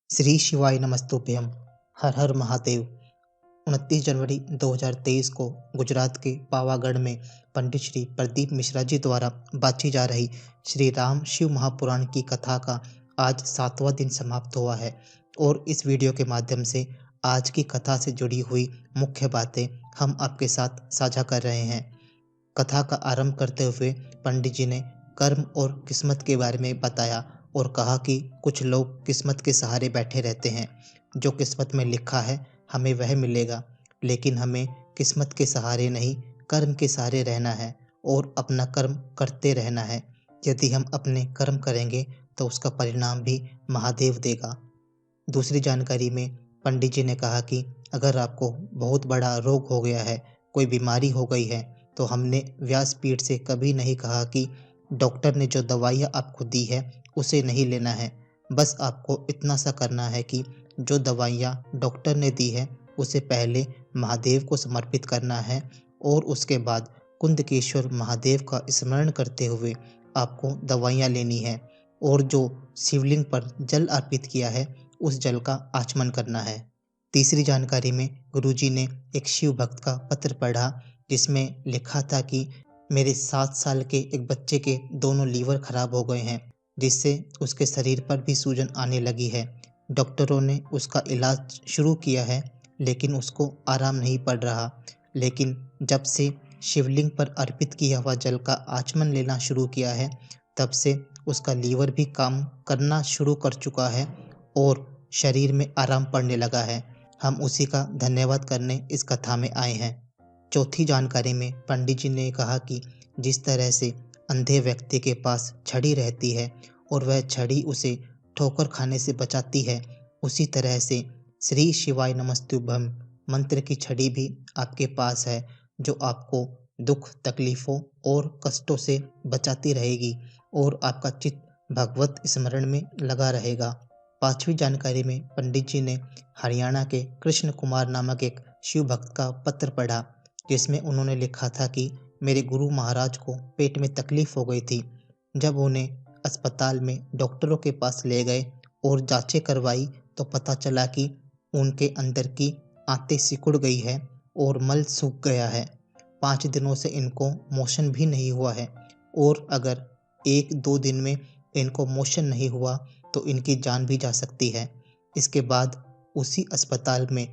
श्री शिवाय नमस्तुभ्यम। हर हर महादेव। 29 जनवरी 2023 को गुजरात के पावागढ़ में पंडित श्री प्रदीप मिश्रा जी द्वारा बांची जा रही श्री राम शिव महापुराण की कथा का आज 7वां दिन समाप्त हुआ है और इस वीडियो के माध्यम से आज की कथा से जुड़ी हुई मुख्य बातें हम आपके साथ साझा कर रहे हैं। कथा का आरंभ करते हुए पंडित जी ने कर्म और किस्मत के बारे में बताया और कहा कि कुछ लोग किस्मत के सहारे बैठे रहते हैं। जो किस्मत में लिखा है हमें वह मिलेगा, लेकिन हमें किस्मत के सहारे नहीं कर्म के सहारे रहना है और अपना कर्म करते रहना है। यदि हम अपने कर्म करेंगे तो उसका परिणाम भी महादेव देगा। दूसरी जानकारी में पंडित जी ने कहा कि अगर आपको बहुत बड़ा रोग हो गया है, कोई बीमारी हो गई है, तो हमने व्यासपीठ से कभी नहीं कहा कि डॉक्टर ने जो दवाइयाँ आपको दी है उसे नहीं लेना है। बस आपको इतना सा करना है कि जो दवाइयाँ डॉक्टर ने दी है उसे पहले महादेव को समर्पित करना है और उसके बाद कुंदकेश्वर महादेव का स्मरण करते हुए आपको दवाइयाँ लेनी है और जो शिवलिंग पर जल अर्पित किया है उस जल का आचमन करना है। तीसरी जानकारी में गुरुजी ने एक शिव भक्त का पत्र पढ़ा जिसमें लिखा था कि मेरे 7 साल के एक बच्चे के दोनों लीवर खराब हो गए हैं, जिससे उसके शरीर पर भी सूजन आने लगी है। डॉक्टरों ने उसका इलाज शुरू किया है लेकिन उसको आराम नहीं पड़ रहा। लेकिन जब से शिवलिंग पर अर्पित किया हुआ जल का आचमन लेना शुरू किया है तब से उसका लीवर भी काम करना शुरू कर चुका है और शरीर में आराम पड़ने लगा है। हम उसी का धन्यवाद करने इस कथा में आए हैं। चौथी जानकारी में पंडित जी ने कहा कि जिस तरह से अंधे व्यक्ति के पास छड़ी रहती है और वह छड़ी उसे ठोकर खाने से बचाती है, उसी तरह से श्री शिवाय नमस्तुभ्यम मंत्र की छड़ी भी आपके पास है जो आपको दुख तकलीफों और कष्टों से बचाती रहेगी और आपका चित्त भगवत स्मरण में लगा रहेगा। पांचवी जानकारी में पंडित जी ने हरियाणा के कृष्ण कुमार नामक एक शिव भक्त का पत्र पढ़ा जिसमें उन्होंने लिखा था कि मेरे गुरु महाराज को पेट में तकलीफ हो गई थी। जब उन्हें अस्पताल में डॉक्टरों के पास ले गए और जांचें करवाई तो पता चला कि उनके अंदर की आंतें सिकुड़ गई है और मल सूख गया है। 5 दिनों से इनको मोशन भी नहीं हुआ है और अगर 1-2 दिन में इनको मोशन नहीं हुआ तो इनकी जान भी जा सकती है। इसके बाद उसी अस्पताल में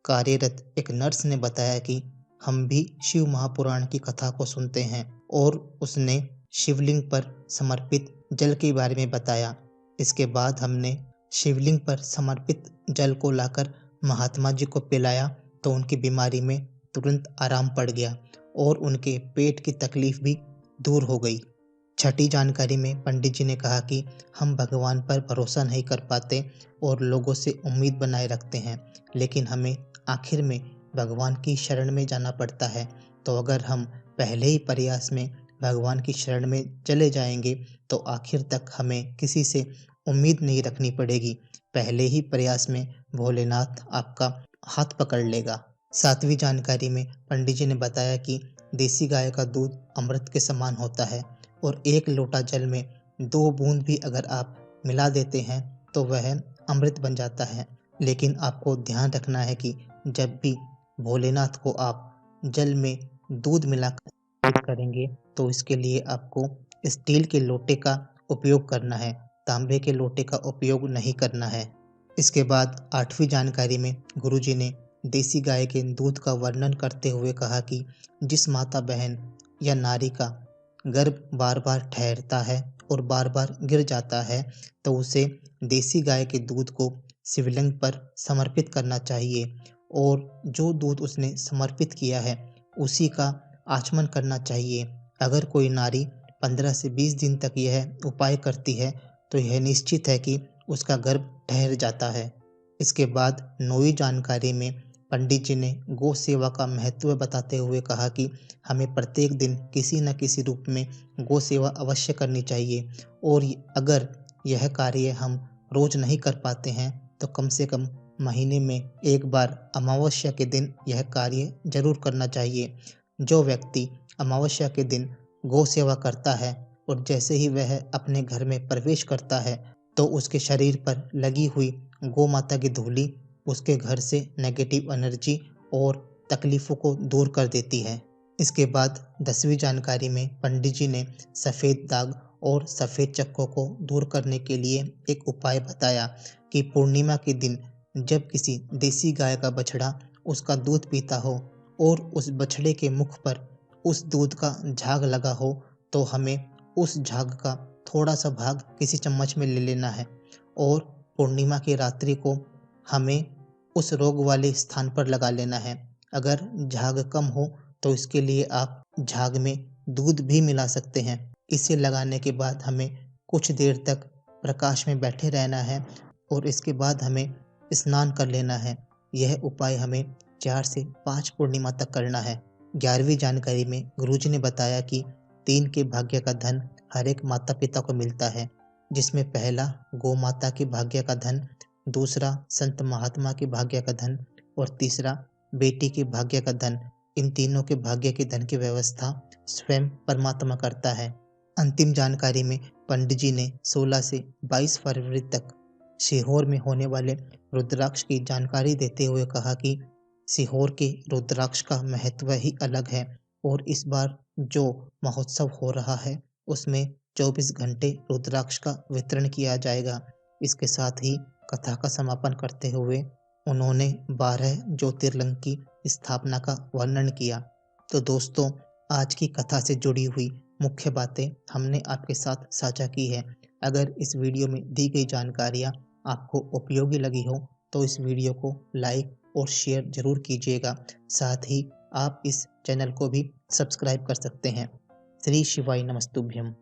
कार्यरत एक नर्स ने बताया कि हम भी शिव महापुराण की कथा को सुनते हैं और उसने शिवलिंग पर समर्पित जल के बारे में बताया। इसके बाद हमने शिवलिंग पर समर्पित जल को लाकर महात्मा जी को पिलाया तो उनकी बीमारी में तुरंत आराम पड़ गया और उनके पेट की तकलीफ भी दूर हो गई। छठी जानकारी में पंडित जी ने कहा कि हम भगवान पर भरोसा नहीं कर पाते और लोगों से उम्मीद बनाए रखते हैं, लेकिन हमें आखिर में भगवान की शरण में जाना पड़ता है। तो अगर हम पहले ही प्रयास में भगवान की शरण में चले जाएंगे तो आखिर तक हमें किसी से उम्मीद नहीं रखनी पड़ेगी। पहले ही प्रयास में भोलेनाथ आपका हाथ पकड़ लेगा। 7वीं जानकारी में पंडित जी ने बताया कि देसी गाय का दूध अमृत के समान होता है और 1 लोटा जल में 2 बूंद भी अगर आप मिला देते हैं तो वह अमृत बन जाता है। लेकिन आपको ध्यान रखना है कि जब भी भोलेनाथ को आप जल में दूध मिलाकर अर्पित करेंगे तो इसके लिए आपको स्टील के लोटे का उपयोग करना है, तांबे के लोटे का उपयोग नहीं करना है। इसके बाद 8वीं जानकारी में गुरुजी ने देसी गाय के दूध का वर्णन करते हुए कहा कि जिस माता बहन या नारी का गर्भ बार बार ठहरता है और बार बार गिर जाता है तो उसे देसी गाय के दूध को शिवलिंग पर समर्पित करना चाहिए और जो दूध उसने समर्पित किया है उसी का आचमन करना चाहिए। अगर कोई नारी 15 से 20 दिन तक यह उपाय करती है तो यह निश्चित है कि उसका गर्भ ठहर जाता है। इसके बाद 9वीं जानकारी में पंडित जी ने गौ सेवा का महत्व बताते हुए कहा कि हमें प्रत्येक दिन किसी न किसी रूप में गौ सेवा अवश्य करनी चाहिए और अगर यह कार्य हम रोज नहीं कर पाते हैं तो कम से कम महीने में एक बार अमावस्या के दिन यह कार्य जरूर करना चाहिए। जो व्यक्ति अमावस्या के दिन गौ सेवा करता है और जैसे ही वह अपने घर में प्रवेश करता है तो उसके शरीर पर लगी हुई गौ माता की धूली उसके घर से नेगेटिव एनर्जी और तकलीफ़ों को दूर कर देती है। इसके बाद 10वीं जानकारी में पंडित जी ने सफ़ेद दाग और सफ़ेद चक्कों को दूर करने के लिए एक उपाय बताया कि पूर्णिमा के दिन जब किसी देसी गाय का बछड़ा उसका दूध पीता हो और उस बछड़े के मुख पर उस दूध का झाग लगा हो, तो हमें उस झाग का थोड़ा सा भाग किसी चम्मच में ले लेना है और पूर्णिमा की रात्रि को हमें उस रोग वाले स्थान पर लगा लेना है। अगर झाग कम हो तो इसके लिए आप झाग में दूध भी मिला सकते हैं। इसे लगाने के बाद हमें कुछ देर तक प्रकाश में बैठे रहना है और इसके बाद हमें स्नान कर लेना है। यह उपाय हमें 4 से 5 पूर्णिमा तक करना है। 11वीं जानकारी में गुरुजी ने बताया कि 3 के भाग्य का धन हर एक माता पिता को मिलता है, जिसमें पहला गौ माता के भाग्य का धन, दूसरा संत महात्मा के भाग्य का धन और तीसरा बेटी के भाग्य का धन। इन तीनों के भाग्य के धन की व्यवस्था स्वयं परमात्मा करता है। अंतिम जानकारी में पंडित जी ने 16 से 22 फरवरी तक सीहोर में होने वाले रुद्राक्ष की जानकारी देते हुए कहा कि सीहोर के रुद्राक्ष का महत्व ही अलग है और इस बार जो महोत्सव हो रहा है उसमें 24 घंटे रुद्राक्ष का वितरण किया जाएगा। इसके साथ ही कथा का समापन करते हुए उन्होंने 12 ज्योतिर्लिंग की स्थापना का वर्णन किया। तो दोस्तों, आज की कथा से जुड़ी हुई मुख्य बातें हमने आपके साथ साझा की है। अगर इस वीडियो में दी गई जानकारियाँ आपको उपयोगी लगी हो तो इस वीडियो को लाइक और शेयर जरूर कीजिएगा। साथ ही आप इस चैनल को भी सब्सक्राइब कर सकते हैं। श्री शिवाय नमस्तुभ्यम।